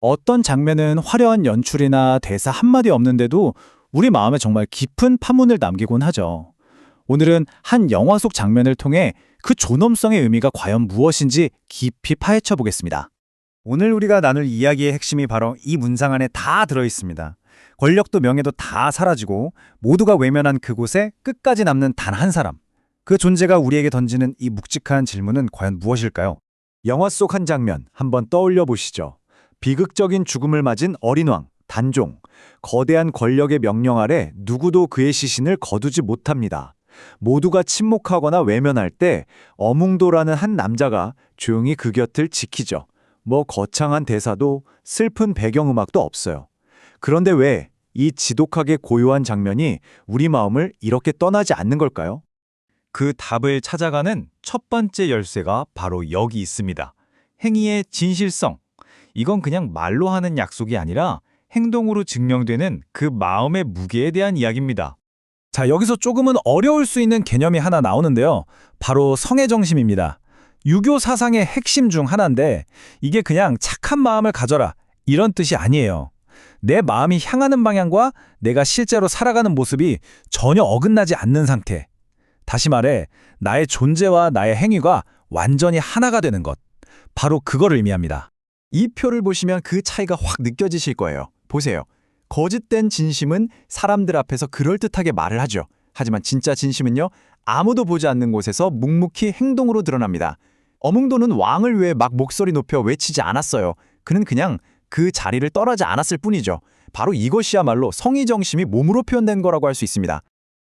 어떤 장면은 화려한 연출이나 대사 한마디 없는데도 우리 마음에 정말 깊은 파문을 남기곤 하죠. 오늘은 한 영화 속 장면을 통해 그 존엄성의 의미가 과연 무엇인지 깊이 파헤쳐 보겠습니다. 오늘 우리가 나눌 이야기의 핵심이 바로 이 문장 안에 다 들어 있습니다. 권력도 명예도 다 사라지고 모두가 외면한 그곳에 끝까지 남는 단 한 사람. 그 존재가 우리에게 던지는 이 묵직한 질문은 과연 무엇일까요? 영화 속 한 장면 한번 떠올려 보시죠. 비극적인 죽음을 맞은 어린 왕, 단종. 거대한 권력의 명령 아래 누구도 그의 시신을 거두지 못합니다. 모두가 침묵하거나 외면할 때 어뭉도라는 한 남자가 조용히 그 곁을 지키죠. 뭐 거창한 대사도 슬픈 배경음악도 없어요. 그런데 왜 이 지독하게 고요한 장면이 우리 마음을 이렇게 떠나지 않는 걸까요? 그 답을 찾아가는 첫 번째 열쇠가 바로 여기 있습니다. 행위의 진실성. 이건 그냥 말로 하는 약속이 아니라 행동으로 증명되는 그 마음의 무게에 대한 이야기입니다. 자, 여기서 조금은 어려울 수 있는 개념이 하나 나오는데요. 바로 성의 정심입니다. 유교 사상의 핵심 중 하나인데 이게 그냥 착한 마음을 가져라 이런 뜻이 아니에요. 내 마음이 향하는 방향과 내가 실제로 살아가는 모습이 전혀 어긋나지 않는 상태. 다시 말해 나의 존재와 나의 행위가 완전히 하나가 되는 것. 바로 그거를 의미합니다. 이 표를 보시면 그 차이가 확 느껴지실 거예요. 보세요. 거짓된 진심은 사람들 앞에서 그럴듯하게 말을 하죠. 하지만 진짜 진심은요, 아무도 보지 않는 곳에서 묵묵히 행동으로 드러납니다. 어뭉도는 왕을 위해 막 목소리 높여 외치지 않았어요. 그는 그냥 그 자리를 떠나지 않았을 뿐이죠. 바로 이것이야말로 성의정심이 몸으로 표현된 거라고 할 수 있습니다.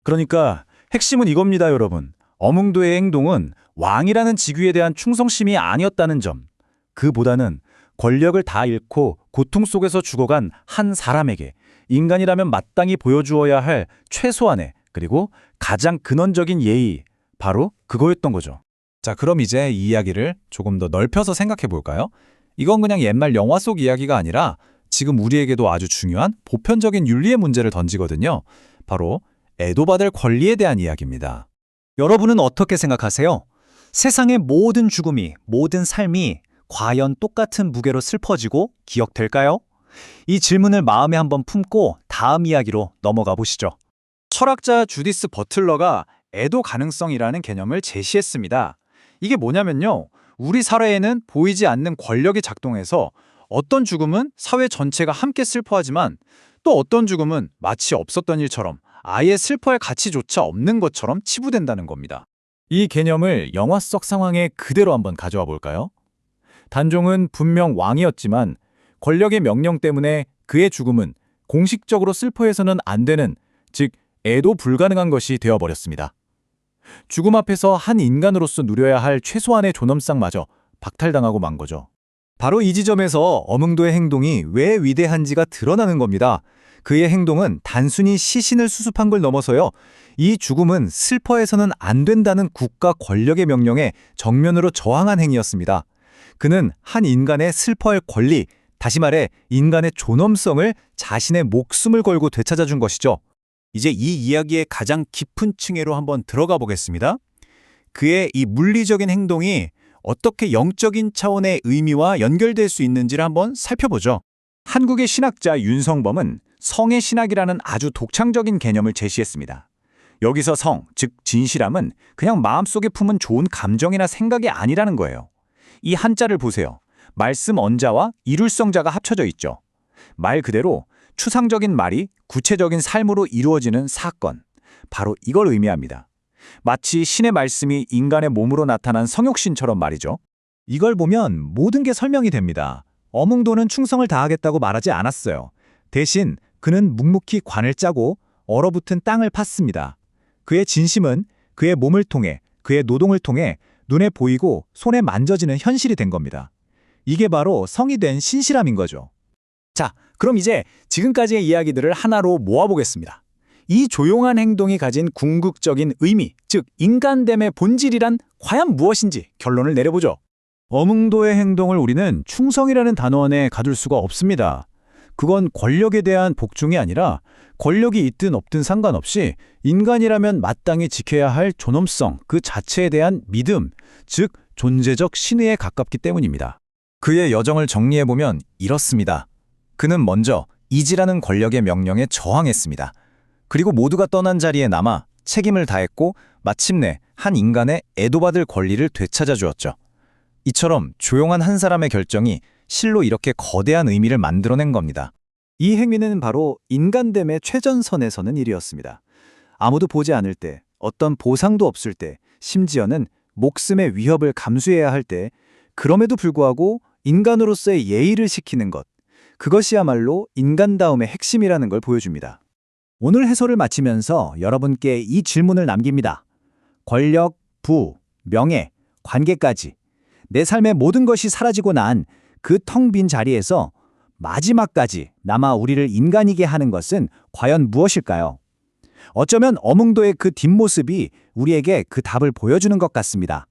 그러니까 핵심은 이겁니다, 여러분. 어뭉도의 행동은 왕이라는 직위에 대한 충성심이 아니었다는 점. 그보다는 권력을 다 잃고 고통 속에서 죽어간 한 사람에게 인간이라면 마땅히 보여주어야 할 최소한의 그리고 가장 근원적인 예의, 바로 그거였던 거죠. 자, 그럼 이제 이 이야기를 조금 더 넓혀서 생각해 볼까요? 이건 그냥 옛날 영화 속 이야기가 아니라 지금 우리에게도 아주 중요한 보편적인 윤리의 문제를 던지거든요. 바로 애도받을 권리에 대한 이야기입니다. 여러분은 어떻게 생각하세요? 세상의 모든 죽음이, 모든 삶이 과연 똑같은 무게로 슬퍼지고 기억될까요? 이 질문을 마음에 한번 품고 다음 이야기로 넘어가 보시죠. 철학자 주디스 버틀러가 애도 가능성이라는 개념을 제시했습니다. 이게 뭐냐면요. 우리 사회에는 보이지 않는 권력이 작동해서 어떤 죽음은 사회 전체가 함께 슬퍼하지만 또 어떤 죽음은 마치 없었던 일처럼 아예 슬퍼할 가치조차 없는 것처럼 치부된다는 겁니다. 이 개념을 영화 속 상황에 그대로 한번 가져와 볼까요? 단종은 분명 왕이었지만 권력의 명령 때문에 그의 죽음은 공식적으로 슬퍼해서는 안 되는, 즉 애도 불가능한 것이 되어버렸습니다. 죽음 앞에서 한 인간으로서 누려야 할 최소한의 존엄성마저 박탈당하고 만 거죠. 바로 이 지점에서 어뭉도의 행동이 왜 위대한지가 드러나는 겁니다. 그의 행동은 단순히 시신을 수습한 걸 넘어서요. 이 죽음은 슬퍼해서는 안 된다는 국가 권력의 명령에 정면으로 저항한 행위였습니다. 그는 한 인간의 슬퍼할 권리, 다시 말해 인간의 존엄성을 자신의 목숨을 걸고 되찾아준 것이죠. 이제 이 이야기의 가장 깊은 층으로 한번 들어가 보겠습니다. 그의 이 물리적인 행동이 어떻게 영적인 차원의 의미와 연결될 수 있는지를 한번 살펴보죠. 한국의 신학자 윤성범은 성의 신학이라는 아주 독창적인 개념을 제시했습니다. 여기서 성, 즉 진실함은 그냥 마음속에 품은 좋은 감정이나 생각이 아니라는 거예요. 이 한자를 보세요. 말씀 언자와 이룰성자가 합쳐져 있죠. 말 그대로 추상적인 말이 구체적인 삶으로 이루어지는 사건, 바로 이걸 의미합니다. 마치 신의 말씀이 인간의 몸으로 나타난 성육신처럼 말이죠. 이걸 보면 모든 게 설명이 됩니다. 어뭉도는 충성을 다하겠다고 말하지 않았어요. 대신 그는 묵묵히 관을 짜고 얼어붙은 땅을 팠습니다. 그의 진심은 그의 몸을 통해, 그의 노동을 통해 눈에 보이고 손에 만져지는 현실이 된 겁니다. 이게 바로 성이 된 신실함인 거죠. 자, 그럼 이제 지금까지의 이야기들을 하나로 모아보겠습니다. 이 조용한 행동이 가진 궁극적인 의미, 즉 인간됨의 본질이란 과연 무엇인지 결론을 내려보죠. 어뭉도의 행동을 우리는 충성이라는 단어 안에 가둘 수가 없습니다. 그건 권력에 대한 복종이 아니라 권력이 있든 없든 상관없이 인간이라면 마땅히 지켜야 할 존엄성 그 자체에 대한 믿음, 즉 존재적 신의에 가깝기 때문입니다. 그의 여정을 정리해보면 이렇습니다. 그는 먼저 이지라는 권력의 명령에 저항했습니다. 그리고 모두가 떠난 자리에 남아 책임을 다했고 마침내 한 인간의 애도받을 권리를 되찾아 주었죠. 이처럼 조용한 한 사람의 결정이 실로 이렇게 거대한 의미를 만들어낸 겁니다. 이 행위는 바로 인간됨의 최전선에 서는 일이었습니다. 아무도 보지 않을 때, 어떤 보상도 없을 때, 심지어는 목숨의 위협을 감수해야 할 때, 그럼에도 불구하고 인간으로서의 예의를 지키는 것, 그것이야말로 인간다움의 핵심이라는 걸 보여줍니다. 오늘 해설을 마치면서 여러분께 이 질문을 남깁니다. 권력, 부, 명예, 관계까지 내 삶의 모든 것이 사라지고 난 그 텅 빈 자리에서 마지막까지 남아 우리를 인간이게 하는 것은 과연 무엇일까요? 어쩌면 어몽도의 그 뒷모습이 우리에게 그 답을 보여주는 것 같습니다.